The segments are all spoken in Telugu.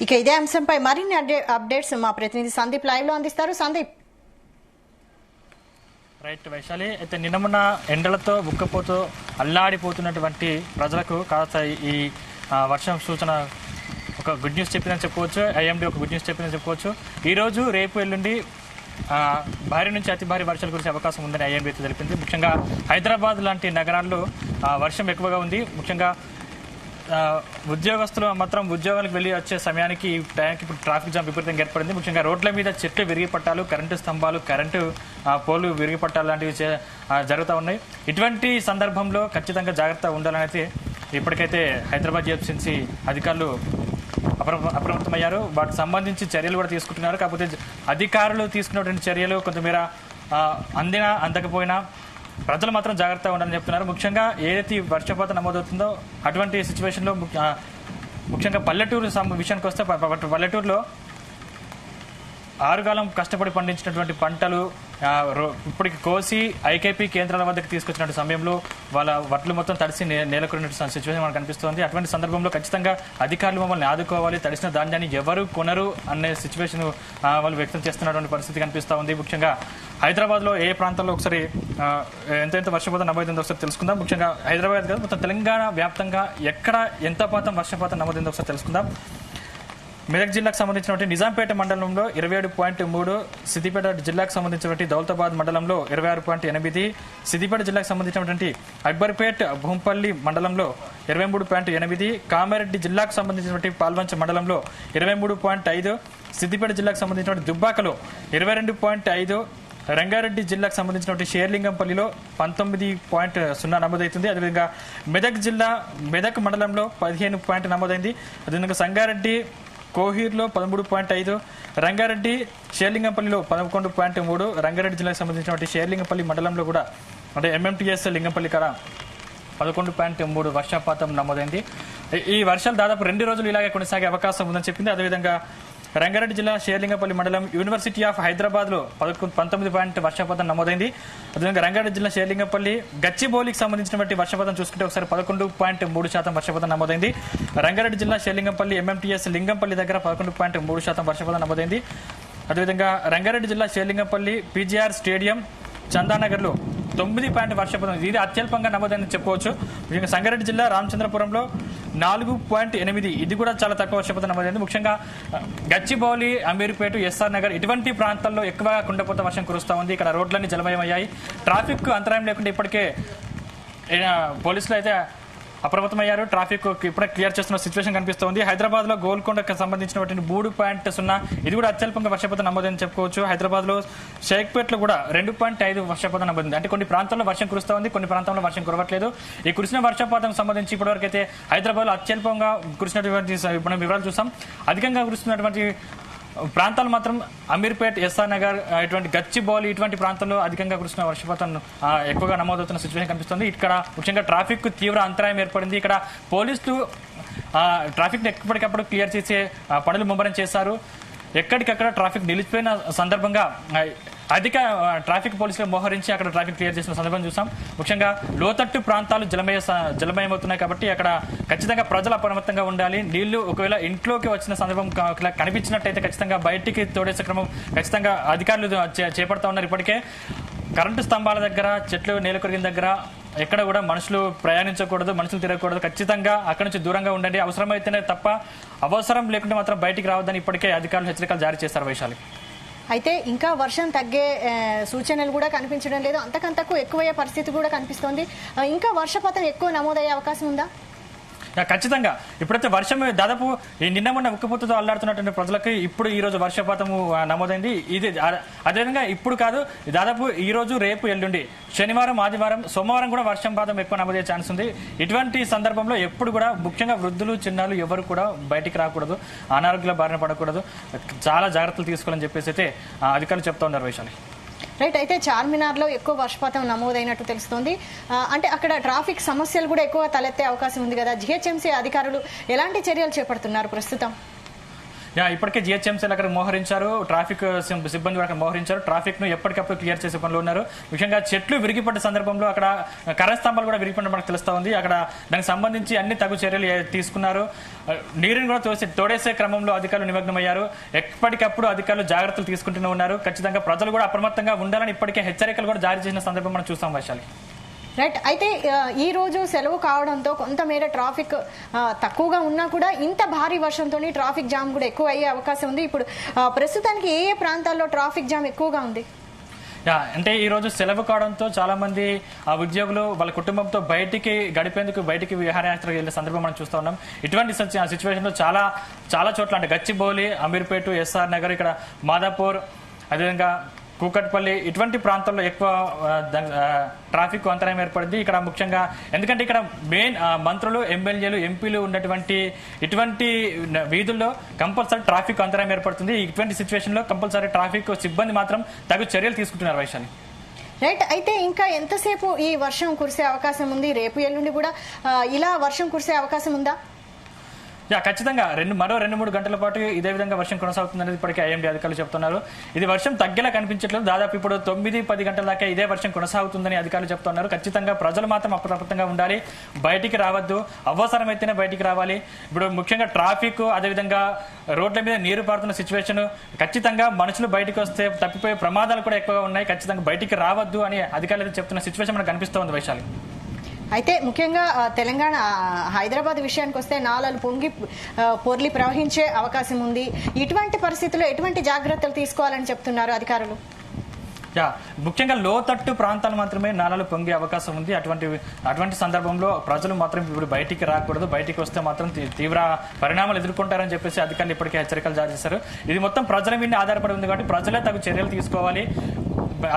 ఇక ఇదే అంశంపై మరిన్ని అప్డేట్స్ మా ప్రతినిధి సందీప్ లైవ్ లో అందిస్తారు. సందీప్. రైట్ వైశాలి, అయితే నిన్న మొన్న ఎండలతో ఉక్కపోతూ అల్లాడిపోతున్నటువంటి ప్రజలకు కాస్త ఈ వర్షం సూచన ఒక గుడ్ న్యూస్ చెప్పిందని చెప్పుకోవచ్చు. ఐఎండీ ఒక గుడ్ న్యూస్ చెప్పిందని చెప్పుకోవచ్చు. ఈరోజు రేపు ఎల్లుండి భారీ నుంచి అతి భారీ వర్షాలు కురిసే అవకాశం ఉందని ఐఎండీ అయితే తెలిపింది. ముఖ్యంగా హైదరాబాద్ లాంటి నగరాల్లో వర్షం ఎక్కువగా ఉంది. ముఖ్యంగా ఉద్యోగస్తులు మాత్రం ఉద్యోగాలకు వెళ్ళి వచ్చే సమయానికి టైంకి ఇప్పుడు ట్రాఫిక్ జామ్ విపరీతంగా ఏర్పడింది. ముఖ్యంగా రోడ్ల మీద చెట్లు విరిగి పట్టాలు, కరెంటు స్తంభాలు, కరెంటు పోలు విరిగి పట్టాలు లాంటివి జరుగుతూ ఉన్నాయి. ఇటువంటి సందర్భంలో ఖచ్చితంగా జాగ్రత్త ఉండాలని అయితే ఇప్పటికైతే హైదరాబాద్ జిహెచ్ఎంసీ అధికారులు అప్రమత్తమయ్యారు. వాటికి సంబంధించి చర్యలు కూడా తీసుకుంటున్నారు. కాకపోతే అధికారులు తీసుకున్నటువంటి చర్యలు కొంతమేర అందినా అందకపోయినా ప్రజలు మాత్రం జాగ్రత్తగా ఉండాలని చెప్తున్నారు. ముఖ్యంగా ఏదైతే వర్షపాతం నమోదవుతుందో అటువంటి సిచ్యువేషన్లో ముఖ్యంగా పల్లెటూరు విషయానికి వస్తే పల్లెటూరులో ఆరుగాలం కష్టపడి పండించినటువంటి పంటలు ఇప్పటికి కోసి ఐకేపీ కేంద్రాల వద్దకు తీసుకొచ్చిన సమయంలో వాళ్ళ వడ్లు మొత్తం తడిసి నేలకొరినటువంటి సిచ్యువేషన్ మనకు కనిపిస్తుంది. అటువంటి సందర్భంలో ఖచ్చితంగా అధికారులు మమ్మల్ని ఆదుకోవాలి, తడిసిన ధాన్యాన్ని ఎవరు కొనరు అనే సిచ్యువేషన్ వాళ్ళు వ్యక్తం చేస్తున్నటువంటి పరిస్థితి కనిపిస్తూ ఉంది. ముఖ్యంగా హైదరాబాద్లో ఏ ప్రాంతాల్లో ఒకసారి ఎంత వర్షపాతం నమోదైందో ఒకసారి తెలుసుకుందాం. ముఖ్యంగా హైదరాబాద్ కాదు, మొత్తం తెలంగాణ వ్యాప్తంగా ఎక్కడ ఎంత వర్షపాతం నమోదైందో ఒకసారి తెలుసుకుందాం. మెదక్ జిల్లాకు సంబంధించినటువంటి నిజాంపేట మండలంలో 27.3, సిద్దిపేట జిల్లాకు సంబంధించినటువంటి దౌలతాబాద్ మండలంలో 26.8, సిద్దిపేట జిల్లాకు సంబంధించినటువంటి అక్బర్పేట్ భూంపల్లి మండలంలో 23.8, కామారెడ్డి జిల్లాకు సంబంధించినటువంటి పాల్వంచ మండలంలో 23.5, సిద్దిపేట జిల్లాకు సంబంధించినటువంటి దుబ్బాకలో 22.5, రంగారెడ్డి జిల్లాకు సంబంధించినటువంటి షేర్లింగంపల్లిలో 19.0 నమోదవుతుంది. అదేవిధంగా మెదక్ మండలంలో 15 పాయింట్ నమోదైంది. అదేవిధంగా సంగారెడ్డి కోహీర్లో 13.5, రంగారెడ్డి షేర్లింగంపల్లిలో 11.3, రంగారెడ్డి జిల్లాకు సంబంధించినటువంటి షేర్లింగంపల్లి మండలంలో కూడా అంటే ఎంఎంటీఎస్ లింగంపల్లి కాడ 11.3 వర్షపాతం నమోదైంది. ఈ వర్షాలు దాదాపు 2 రోజులు ఇలాగే కొనసాగే అవకాశం ఉందని చెప్పింది. అదేవిధంగా రంగారెడ్డి జిల్లా షేర్లింగంపల్లి మండలం యూనివర్సిటీ ఆఫ్ హైదరాబాద్ లో 19 వర్షపాతం నమోదైంది. అదేవిధంగా రంగారెడ్డి జిల్లా షేర్లింగంపల్లి గచ్చిబౌలికి సంబంధించినటువంటి వర్షపాతం చూసుకుంటే ఒకసారి 11.3% వర్షపాతం నమోదైంది. రంగారెడ్డి జిల్లా షేర్లింగంపల్లి ఎంఎంటీఎస్ లింగంపల్లి దగ్గర 11.3% వర్షపాతం నమోదైంది. అదేవిధంగా రంగారెడ్డి జిల్లా షేర్లింగంపల్లి పీజీఆర్ స్టేడియం చందానగర్ లో 9 వర్షపాతం, ఇది అత్యల్పంగా నమోదైందని చెప్పుకోవచ్చు. ముఖ్యంగా సంగారెడ్డి జిల్లా రామచంద్రపురంలో 4.8, ఇది కూడా చాలా తక్కువ వర్షపాతం నమోదైంది. ముఖ్యంగా గచ్చిబౌలి, అమీర్పేట, ఎస్ఆర్ నగర్ ఇటువంటి ప్రాంతాల్లో ఎక్కువగా కుండపోత వర్షం కురుస్తూ ఉంది. ఇక్కడ రోడ్లన్నీ జలమయమయ్యాయి. ట్రాఫిక్ అంతరాయం లేకుండా ఇప్పటికే పోలీసులు అయితే అప్రమత్తమయ్యారు. ట్రాఫిక్ ఇప్పుడే క్లియర్ చేస్తున్న సిచ్యువేషన్ కనిపిస్తోంది. హైదరాబాద్ లో గోల్కొండకు సంబంధించినటువంటి 3.0, ఇది కూడా అత్యల్పంగా వర్షపాతం నమోదని చెప్పుకోవచ్చు. హైదరాబాద్ లో షేక్పేటలో కూడా 2.5 వర్షపాతం నమోదైంది. అంటే కొన్ని ప్రాంతాల్లో వర్షం కురుస్తూ ఉంది, కొన్ని ప్రాంతాల్లో వర్షం కురవట్లేదు. ఈ కురిసిన వర్షపాతం సంబంధించి ఇప్పటివరకు అయితే హైదరాబాద్ లో అత్యల్పంగా కురిసినటువంటి మనం వివరాలు చూసాం. అధికంగా కురుస్తున్నటువంటి ప్రాంతాలు మాత్రం అమీర్పేట్, ఎస్ఆర్ నగర్, ఇటువంటి గచ్చిబౌలి ఇటువంటి ప్రాంతాల్లో అధికంగా కురిసిన వర్షపాతం ఎక్కువగా నమోదవుతున్న సిచ్యువేషన్ కనిపిస్తుంది. ఇక్కడ ముఖ్యంగా ట్రాఫిక్ తీవ్ర అంతరాయం ఏర్పడింది. ఇక్కడ పోలీసులు ట్రాఫిక్ ఎప్పటికప్పుడు క్లియర్ చేసే పనులు ముమ్మరం చేశారు. ఎక్కడికక్కడ ట్రాఫిక్ నిలిచిపోయిన సందర్భంగా అధిక ట్రాఫిక్ పోలీసులు మోహరించి అక్కడ ట్రాఫిక్ క్లియర్ చేసిన సందర్భం చూసాం. ముఖ్యంగా లోతట్టు ప్రాంతాలు జలమయమవుతున్నాయి కాబట్టి అక్కడ ఖచ్చితంగా ప్రజలు అప్రమత్తంగా ఉండాలి. నీళ్లు ఒకవేళ ఇంట్లోకి వచ్చిన సందర్భం కనిపించినట్టయితే ఖచ్చితంగా బయటికి తోడేసే క్రమం ఖచ్చితంగా అధికారులు చేపడతా ఉన్నారు. ఇప్పటికే కరెంటు స్తంభాల దగ్గర, చెట్లు నేలకొరిగిన దగ్గర ఎక్కడ కూడా మనుషులు ప్రయాణించకూడదు, మనుషులు తిరగకూడదు. ఖచ్చితంగా అక్కడి నుంచి దూరంగా ఉండండి. అవసరమైతేనే తప్ప అవసరం లేకుండా మాత్రం బయటికి రావద్దని ఇప్పటికే అధికారులు హెచ్చరికలు జారీ చేశారు. వైశాలి, అయితే ఇంకా వర్షం తగ్గే సూచనలు కూడా కనిపించడం లేదు, అంతకంతకు ఎక్కువయ్యే పరిస్థితి కూడా కనిపిస్తోంది. ఇంకా వర్షపాతం ఎక్కువ నమోదయ్యే అవకాశం ఉందా? ఖచ్చితంగా. ఇప్పుడైతే వర్షం దాదాపు నిన్న మొన్న ఉక్కపోతతో అల్లాడుతున్నటువంటి ప్రజలకు ఇప్పుడు ఈ రోజు వర్షపాతము నమోదైంది. ఇది అదేవిధంగా ఇప్పుడు కాదు, దాదాపు ఈ రోజు, రేపు, ఎల్లుండి, శనివారం, ఆదివారం, సోమవారం కూడా వర్షపాతం ఎక్కువ నమోదయ్యే ఛాన్స్ ఉంది. ఇటువంటి సందర్భంలో ఎప్పుడు కూడా ముఖ్యంగా వృద్ధులు, చిన్నారులు ఎవరు కూడా బయటికి రాకూడదు, అనారోగ్యాల బారిన పడకూడదు, చాలా జాగ్రత్తలు తీసుకోవాలని చెప్పేసి అయితే అధికారులు చెప్తా ఉన్నారు. వైశాలి, రైట్. అయితే చార్మినార్ లో ఎక్కువ వర్షపాతం నమోదైనట్టు తెలుస్తోంది. అంటే అక్కడ ట్రాఫిక్ సమస్యలు కూడా ఎక్కువ తలెత్తే అవకాశం ఉంది కదా. జిహెచ్ఎంసీ అధికారులు ఎలాంటి చర్యలు చేపడుతున్నారు ప్రస్తుతం? ఇప్పటికే జిహెచ్ఎంసీలు అక్కడ మోహరించారు, ట్రాఫిక్ సిబ్బంది అక్కడ మోహరించారు, ట్రాఫిక్ ను ఎప్పటికప్పుడు క్లియర్ చేసే పనులు ఉన్నారు. ముఖ్యంగా చెట్లు విరిగిపడ్డ సందర్భంలో అక్కడ కరెంట్ స్తంభాలు కూడా విరిగిపడ్డ మనకు తెలుస్తా ఉంది. అక్కడ దానికి సంబంధించి అన్ని తగు చర్యలు తీసుకున్నారు. నీరుని కూడా తోడేసే క్రమంలో అధికారులు నిమగ్నమయ్యారు. ఎప్పటికప్పుడు అధికారులు జాగ్రత్తలు తీసుకుంటూనే ఉన్నారు. ఖచ్చితంగా ప్రజలు కూడా అప్రమత్తంగా ఉండాలని ఇప్పటికే హెచ్చరికలు కూడా జారీ చేసిన సందర్భం మనం చూస్తాం వైశాలి. రైట్. అయితే ఈ రోజు సెలవు కావడంతో కొంతమేర ట్రాఫిక్ తక్కువగా ఉన్నా కూడా ఇంత భారీ వర్షంతో ట్రాఫిక్ జామ్ కూడా ఎక్కువ అయ్యే అవకాశం ఉంది. ఇప్పుడు ప్రస్తుతానికి ఏ ఏ ప్రాంతాల్లో ట్రాఫిక్ జామ్ ఎక్కువగా ఉంది? అంటే ఈ రోజు సెలవు కావడంతో చాలా మంది ఉద్యోగులు వాళ్ళ కుటుంబంతో బయటికి విహారయాత్రకు వెళ్ళే సందర్భం మనం చూస్తూ ఉన్నాం. ఇటువంటి సిచ్యువేషన్ లో చాలా చోట్ల అంటే గచ్చిబౌలి, అమీర్పేట, ఎస్ఆర్ నగర్, ఇక్కడ మాదాపూర్, అదేవిధంగా కూకట్పల్లి ఇటువంటి ప్రాంతాల్లో ఎక్కువ ట్రాఫిక్ అంతరాయం ఏర్పడింది. ఇక్కడ ముఖ్యంగా ఎందుకంటే ఇక్కడ మెయిన్ మంత్రులు, ఎమ్మెల్యేలు, ఎంపీలు ఉన్నటువంటి ఇటువంటి వీధుల్లో కంపల్సరీ ట్రాఫిక్ అంతరాయం ఏర్పడుతుంది. ఇటువంటి సిచ్యువేషన్ లో కంపల్సరీ ట్రాఫిక్ సిబ్బంది మాత్రం తగు చర్యలు తీసుకుంటున్నారు వైశాలి. రైట్. అయితే ఇంకా ఎంతసేపు ఈ వర్షం కురిసే అవకాశం ఉంది? రేపు ఎల్లుండి కూడా ఇలా వర్షం కురిసే అవకాశం ఉందా? ఖచ్చితంగా మరో 2-3 గంటల పాటు ఇదే విధంగా వర్షం కొనసాగుతుందనేది ఇప్పటికే ఐఎండీ అధికారులు చెప్తున్నారు. ఇది వర్షం తగ్గేలా కనిపించట్లేదు. దాదాపు ఇప్పుడు 9-10 గంటల దాకా ఇదే వర్షం కొనసాగుతుందని అధికారులు చెప్తున్నారు. ఖచ్చితంగా ప్రజలు మాత్రం అప్రమత్తంగా ఉండాలి, బయటికి రావద్దు, అవసరమైతేనే బయటికి రావాలి. ఇప్పుడు ముఖ్యంగా ట్రాఫిక్, అదేవిధంగా రోడ్ల మీద నీరు పారుతున్న సిచ్యువేషన్, ఖచ్చితంగా మనుషులు బయటకు వస్తే తప్పిపోయే ప్రమాదాలు కూడా ఎక్కువగా ఉన్నాయి. ఖచ్చితంగా బయటికి రావద్దు అని అధికారులు చెప్తున్న సిచ్యువేషన్ మనకు కనిపిస్తోంది వైశాలి. అయితే ముఖ్యంగా తెలంగాణ హైదరాబాద్ విషయానికి వస్తే నాలలు పొర్లి ప్రవహించే అవకాశం ఉంది. ఇటువంటి పరిస్థితుల్లో ఎటువంటి జాగ్రత్తలు తీసుకోవాలని చెప్తున్నారు అధికారులు? ముఖ్యంగా లోతట్టు ప్రాంతాలు మాత్రమే నాలలు పొంగే అవకాశం ఉంది. అటువంటి సందర్భంలో ప్రజలు మాత్రం ఇప్పుడు బయటికి రాకూడదు, బయటికి వస్తే మాత్రం తీవ్ర పరిణామాలు ఎదుర్కొంటారని చెప్పేసి అధికారులు ఇప్పటికే హెచ్చరికలు జారీ చేశారు. ఇది మొత్తం ప్రజల మీద ఆధారపడి ఉంది కాబట్టి ప్రజలే తగు చర్యలు తీసుకోవాలి.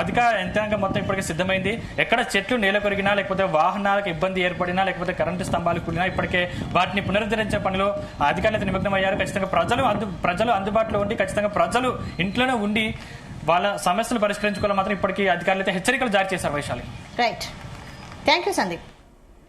అధికార యంత్రాంగం మొత్తం ఇప్పటికే సిద్ధమైంది. ఎక్కడ చెట్లు నేల కొరిగినా, లేకపోతే వాహనాలకు ఇబ్బంది ఏర్పడినా, లేకపోతే కరెంటు స్తంభాలు కూలినా ఇప్పటికే వాటిని పునరుద్ధరించే పనిలో అధికారులు నిమగ్నమయ్యారు. ఖచ్చితంగా ప్రజలు అందుబాటులో ఉండి, ఖచ్చితంగా ప్రజలు ఇంట్లోనే ఉండి వాళ్ళ సమస్యలు పరిష్కరించుకోవాలి మాత్రం ఇప్పటికీ అధికారులు అయితే హెచ్చరికలు జారీ చేశారు Vaishali. Right. Thank you Sandeep.